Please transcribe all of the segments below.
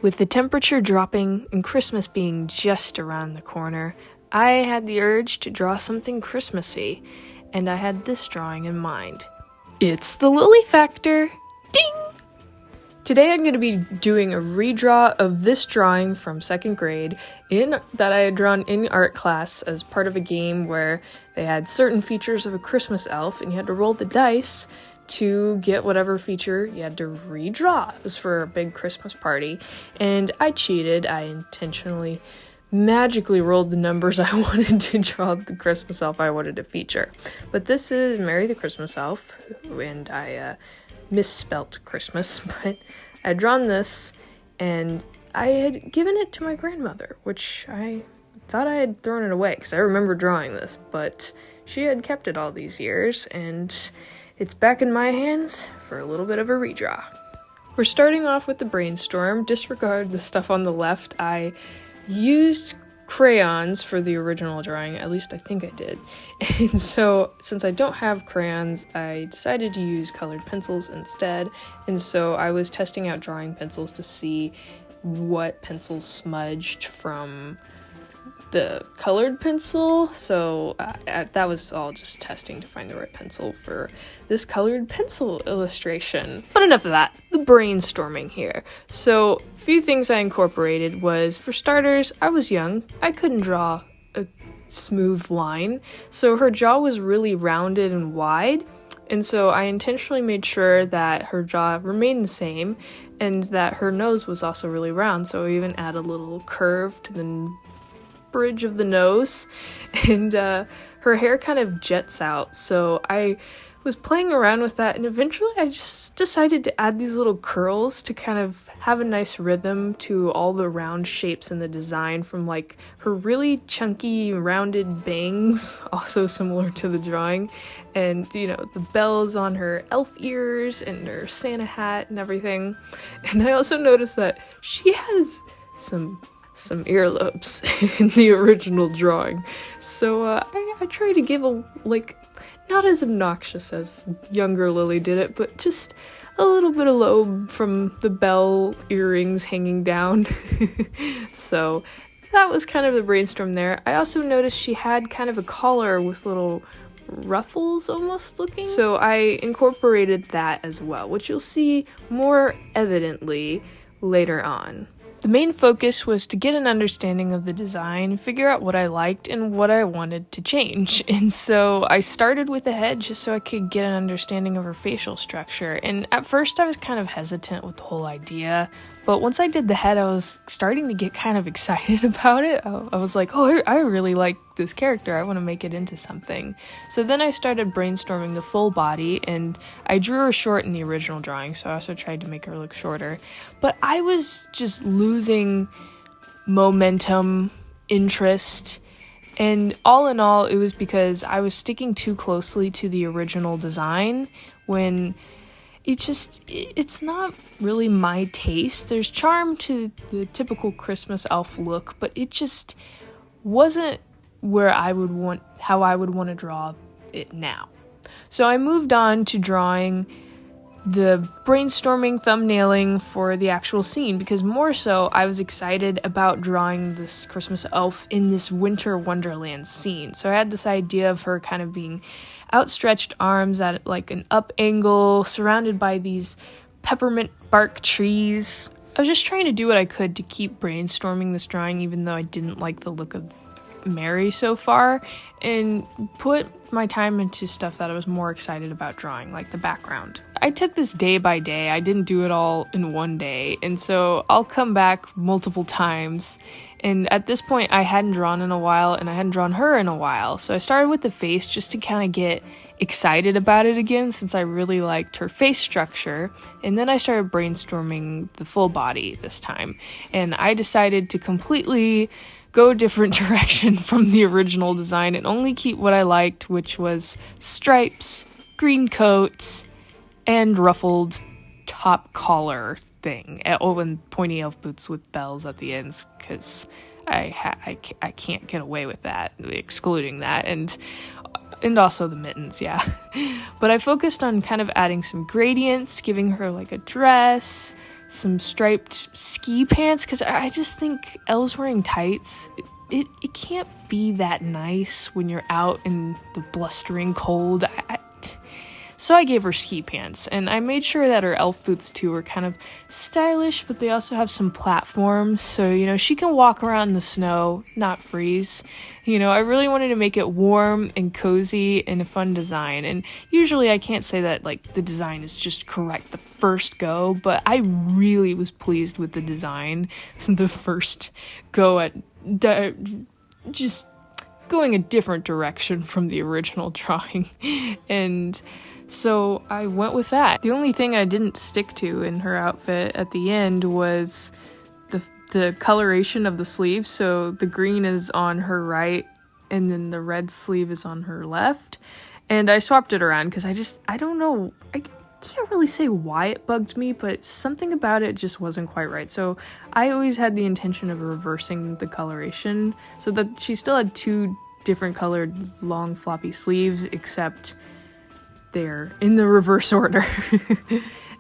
With the temperature dropping and Christmas being just around the corner, I had the urge to draw something Christmassy, and I had this drawing in mind. It's the Lily Factor! Ding! Today I'm going to be doing a redraw of this drawing from 2nd grade that I had drawn in art class as part of a game where they had certain features of a Christmas elf and you had to roll the dice to get whatever feature you had to redraw. It was for a big Christmas party, and I cheated. I intentionally magically rolled the numbers I wanted to draw the Christmas elf I wanted to feature. But this is Mary the Christmas Elf, and I misspelt Christmas, but I'd drawn this, and I had given it to my grandmother, which I thought I had thrown it away, because I remember drawing this, but she had kept it all these years, and it's back in my hands for a little bit of a redraw. We're starting off with the brainstorm. Disregard the stuff on the left. I used crayons for the original drawing, at least I think I did. And so, since I don't have crayons, I decided to use colored pencils instead. And so I was testing out drawing pencils to see what pencils smudged from the colored pencil, so that was all just testing to find the right pencil for this colored pencil illustration. But enough of that, the brainstorming here. So a few things I incorporated was, for starters, I was young, I couldn't draw a smooth line, so her jaw was really rounded and wide, and so I intentionally made sure that her jaw remained the same and that her nose was also really round, so I even add a little curve to the bridge of the nose, and her hair kind of jets out, so I was playing around with that, and eventually I just decided to add these little curls to kind of have a nice rhythm to all the round shapes in the design, from like her really chunky rounded bangs, also similar to the drawing, and you know, the bells on her elf ears and her Santa hat and everything. And I also noticed that she has some earlobes in the original drawing, so I try to give not as obnoxious as younger Lily did it, but just a little bit of lobe from the bell earrings hanging down. So that was kind of the brainstorm there. I also noticed she had kind of a collar with little ruffles almost looking, so I incorporated that as well, which you'll see more evidently later on. The main focus was to get an understanding of the design, figure out what I liked and what I wanted to change. And so I started with the head just so I could get an understanding of her facial structure. And at first I was kind of hesitant with the whole idea, but once I did the head, I was starting to get kind of excited about it. I was like, oh, I really like this character. I want to make it into something. So then I started brainstorming the full body, and I drew her short in the original drawing, so I also tried to make her look shorter. But I was just losing momentum, interest, and all in all, it was because I was sticking too closely to the original design when it's not really my taste. There's charm to the typical Christmas elf look, but it just wasn't how I would want to draw it now. So I moved on to drawing the brainstorming, thumbnailing for the actual scene, because more so I was excited about drawing this Christmas elf in this winter wonderland scene. So I had this idea of her kind of being outstretched arms at like an up angle, surrounded by these peppermint bark trees. I was just trying to do what I could to keep brainstorming this drawing, even though I didn't like the look of Mary so far, and put my time into stuff that I was more excited about drawing, like the background. I took this day by day. I didn't do it all in one day, and so I'll come back multiple times. And at this point, I hadn't drawn in a while, and I hadn't drawn her in a while, so I started with the face just to kind of get excited about it again, since I really liked her face structure. And then I started brainstorming the full body this time, and I decided to completely go a different direction from the original design and only keep what I liked, which was stripes, green coats, and ruffled top collar thing. Oh, and pointy elf boots with bells at the ends, because I can't get away with that, excluding that, and also the mittens, yeah. But I focused on kind of adding some gradients, giving her like a dress, some striped ski pants, because I just think Elle's wearing tights. It can't be that nice when you're out in the blustering cold. So I gave her ski pants, and I made sure that her elf boots too were kind of stylish, but they also have some platforms, so, you know, she can walk around in the snow, not freeze. You know, I really wanted to make it warm and cozy and a fun design, and usually I can't say that, like, the design is just correct the first go, but I really was pleased with the design the first go at just going a different direction from the original drawing, and so I went with that. The only thing I didn't stick to in her outfit at the end was the coloration of the sleeves. So the green is on her right and then the red sleeve is on her left. And I swapped it around because I don't know, I can't really say why it bugged me, but something about it just wasn't quite right. So I always had the intention of reversing the coloration so that she still had two different colored long floppy sleeves, except they're in the reverse order.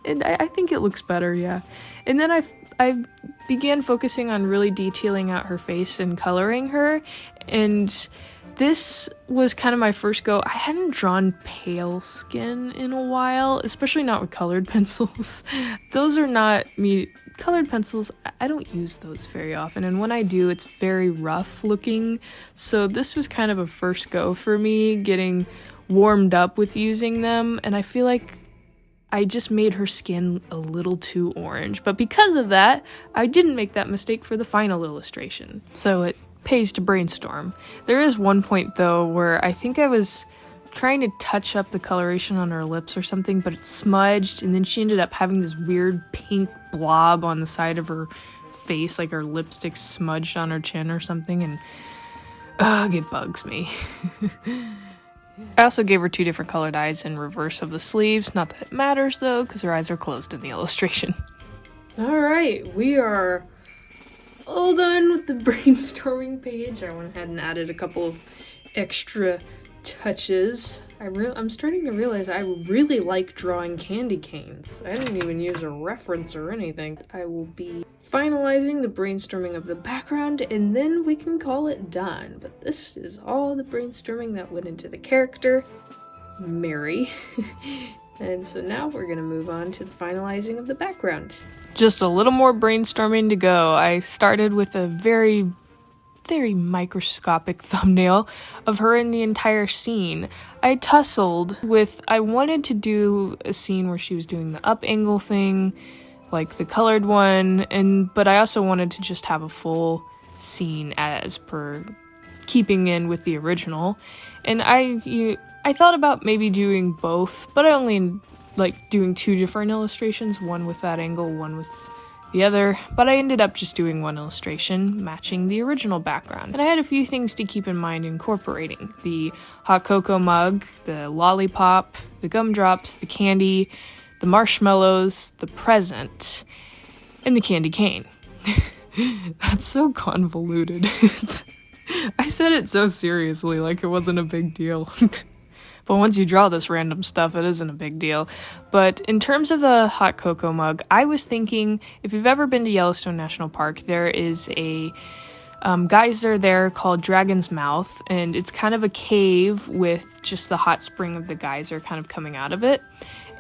And I think it looks better, yeah. And then I began focusing on really detailing out her face and coloring her, and this was kind of my first go. I hadn't drawn pale skin in a while, especially not with colored pencils. Those are not me. Colored pencils, I don't use those very often, and when I do, it's very rough looking. So this was kind of a first go for me, getting warmed up with using them, and I feel like I just made her skin a little too orange. But because of that, I didn't make that mistake for the final illustration. So it pays to brainstorm. There is one point though where I think I was trying to touch up the coloration on her lips or something, but it smudged, and then she ended up having this weird pink blob on the side of her face, like her lipstick smudged on her chin or something, and ugh, it bugs me. I also gave her two different colored eyes in reverse of the sleeves. Not that it matters though, because her eyes are closed in the illustration. Alright, we are all done with the brainstorming page. I went ahead and added a couple of extra touches. I'm starting to realize I really like drawing candy canes. I didn't even use a reference or anything. I will be finalizing the brainstorming of the background, and then we can call it done. But this is all the brainstorming that went into the character, Mary. And so now we're gonna move on to the finalizing of the background. Just a little more brainstorming to go. I started with a very microscopic thumbnail of her in the entire scene. I wanted to do a scene where she was doing the up angle thing, like the colored one, but I also wanted to just have a full scene as per keeping in with the original. And I thought about maybe doing both, but I only like doing two different illustrations, one with that angle, one with the other, but I ended up just doing one illustration matching the original background. And I had a few things to keep in mind incorporating: the hot cocoa mug, the lollipop, the gumdrops, the candy, the marshmallows, the present, and the candy cane. That's so convoluted. I said it so seriously, like it wasn't a big deal. But once you draw this random stuff, it isn't a big deal. But in terms of the hot cocoa mug, I was thinking, if you've ever been to Yellowstone National Park, there is a geyser there called Dragon's Mouth, and it's kind of a cave with just the hot spring of the geyser kind of coming out of it.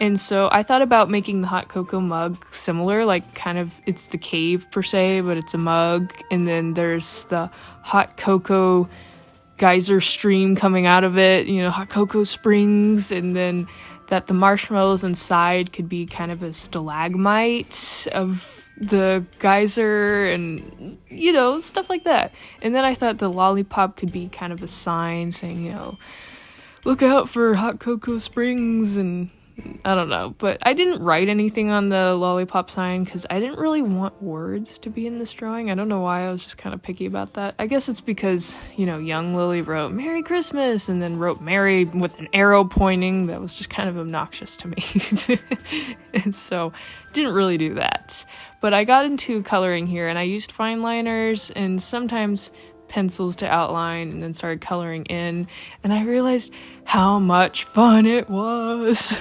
And so I thought about making the hot cocoa mug similar, like kind of it's the cave per se, but it's a mug, and then there's the hot cocoa geyser stream coming out of it, you know, hot cocoa springs, and then that the marshmallows inside could be kind of a stalagmite of the geyser, and, you know, stuff like that. And then I thought the lollipop could be kind of a sign saying, you know, look out for hot cocoa springs, and I don't know, but I didn't write anything on the lollipop sign because I didn't really want words to be in this drawing. I don't know why, I was just kind of picky about that. I guess it's because, you know, young Lily wrote Merry Christmas and then wrote Mary with an arrow pointing. That was just kind of obnoxious to me. And so didn't really do that. But I got into coloring here, and I used fine liners and sometimes pencils to outline, and then started coloring in, and I realized how much fun it was.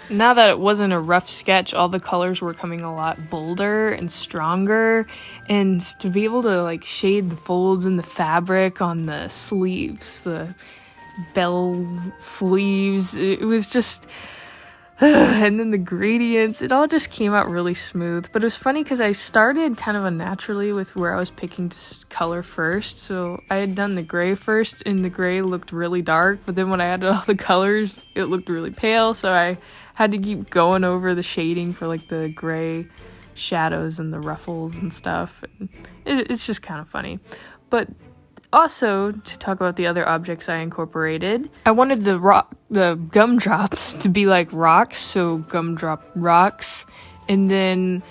Now that it wasn't a rough sketch, all the colors were coming a lot bolder and stronger, and to be able to like shade the folds in the fabric on the sleeves, the bell sleeves, it was just and then the gradients, it all just came out really smooth. But it was funny because I started kind of unnaturally with where I was picking color first. So I had done the gray first, and the gray looked really dark, but then when I added all the colors, it looked really pale. So I had to keep going over the shading for like the gray shadows and the ruffles and stuff. And it's just kind of funny. But also, to talk about the other objects I incorporated, I wanted the gumdrops to be like rocks, so gumdrop rocks. And then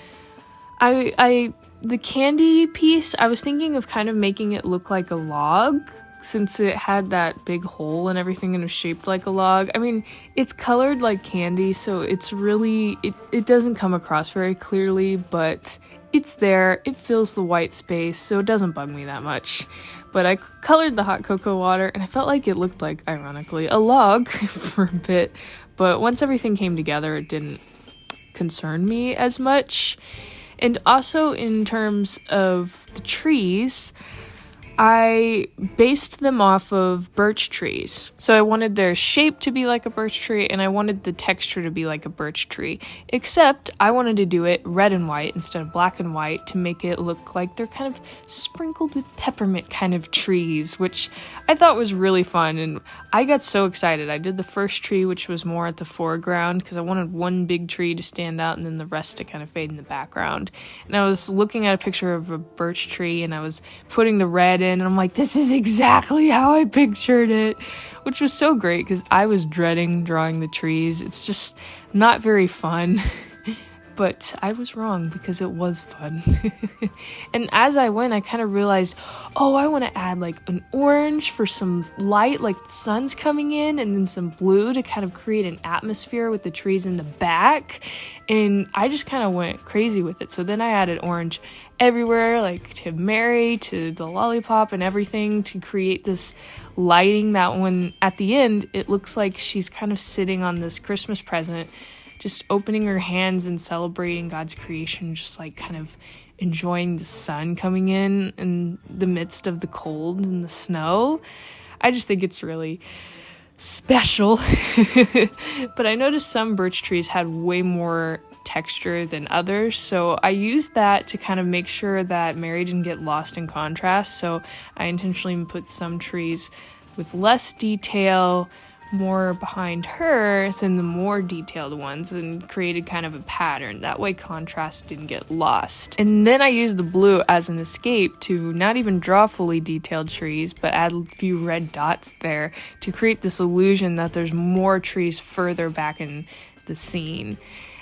the candy piece, I was thinking of kind of making it look like a log, since it had that big hole and everything and was shaped like a log. I mean, it's colored like candy, so it's really, it doesn't come across very clearly, but it's there. It fills the white space, so it doesn't bug me that much. But I colored the hot cocoa water, and I felt like it looked like, ironically, a log for a bit. But once everything came together, it didn't concern me as much. And also in terms of the trees, I based them off of birch trees. So I wanted their shape to be like a birch tree, and I wanted the texture to be like a birch tree. Except I wanted to do it red and white instead of black and white to make it look like they're kind of sprinkled with peppermint kind of trees, which I thought was really fun. And I got so excited. I did the first tree, which was more at the foreground, because I wanted one big tree to stand out and then the rest to kind of fade in the background. And I was looking at a picture of a birch tree, and I was putting the red in, and I'm like, this is exactly how I pictured it, which was so great because I was dreading drawing the trees. It's just not very fun. But I was wrong because it was fun. And as I went, I kind of realized, oh, I want to add like an orange for some light, like the sun's coming in, and then some blue to kind of create an atmosphere with the trees in the back. And I just kind of went crazy with it. So then I added orange everywhere, like to Mary, to the lollipop and everything, to create this lighting that when at the end, it looks like she's kind of sitting on this Christmas present, just opening her hands and celebrating God's creation, just like kind of enjoying the sun coming in the midst of the cold and the snow. I just think it's really special. But I noticed some birch trees had way more texture than others, so I used that to kind of make sure that Mary didn't get lost in contrast. So I intentionally put some trees with less detail more behind her than the more detailed ones, and created kind of a pattern. That way contrast didn't get lost. And then I used the blue as an escape to not even draw fully detailed trees, but add a few red dots there to create this illusion that there's more trees further back in the scene.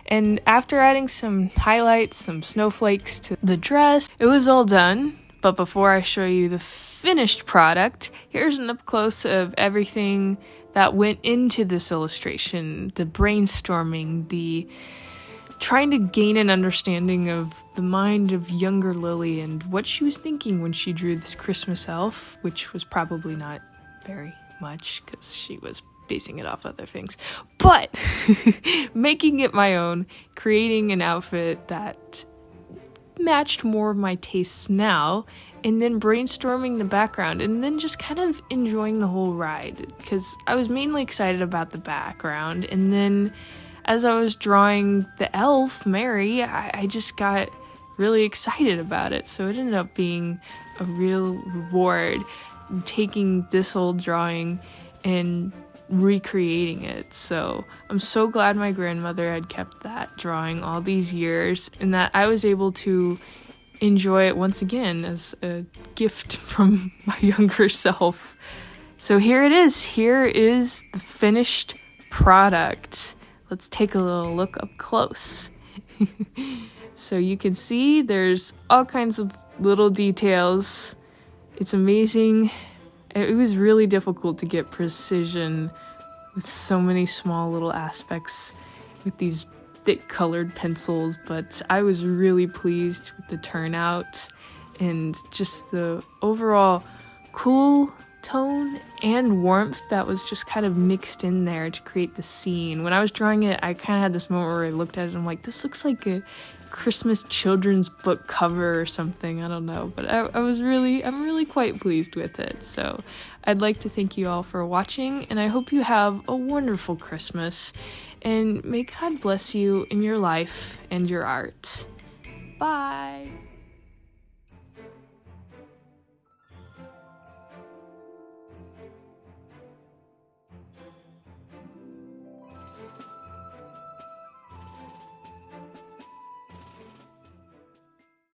And after adding some highlights, some snowflakes to the dress, it was all done. But before I show you the finished product, here's an up close of everything that went into this illustration, the brainstorming, the trying to gain an understanding of the mind of younger Lily and what she was thinking when she drew this Christmas elf, which was probably not very much because she was basing it off other things, but making it my own, creating an outfit that matched more of my tastes now, and then brainstorming the background, and then just kind of enjoying the whole ride, because I was mainly excited about the background. And then as I was drawing the elf, Mary, I just got really excited about it. So it ended up being a real reward, taking this old drawing and recreating it. So I'm so glad my grandmother had kept that drawing all these years, and that I was able to enjoy it once again as a gift from my younger self. So here it is. Here is the finished product. Let's take a little look up close. So you can see there's all kinds of little details. It's amazing. It was really difficult to get precision with so many small little aspects with these thick colored pencils, but I was really pleased with the turnout and just the overall cool tone and warmth that was just kind of mixed in there to create the scene. When I was drawing it, I kind of had this moment where I looked at it and I'm like, this looks like a Christmas children's book cover or something. I don't know, but I'm really quite pleased with it. So I'd like to thank you all for watching, and I hope you have a wonderful Christmas, and may God bless you in your life and your art. Bye!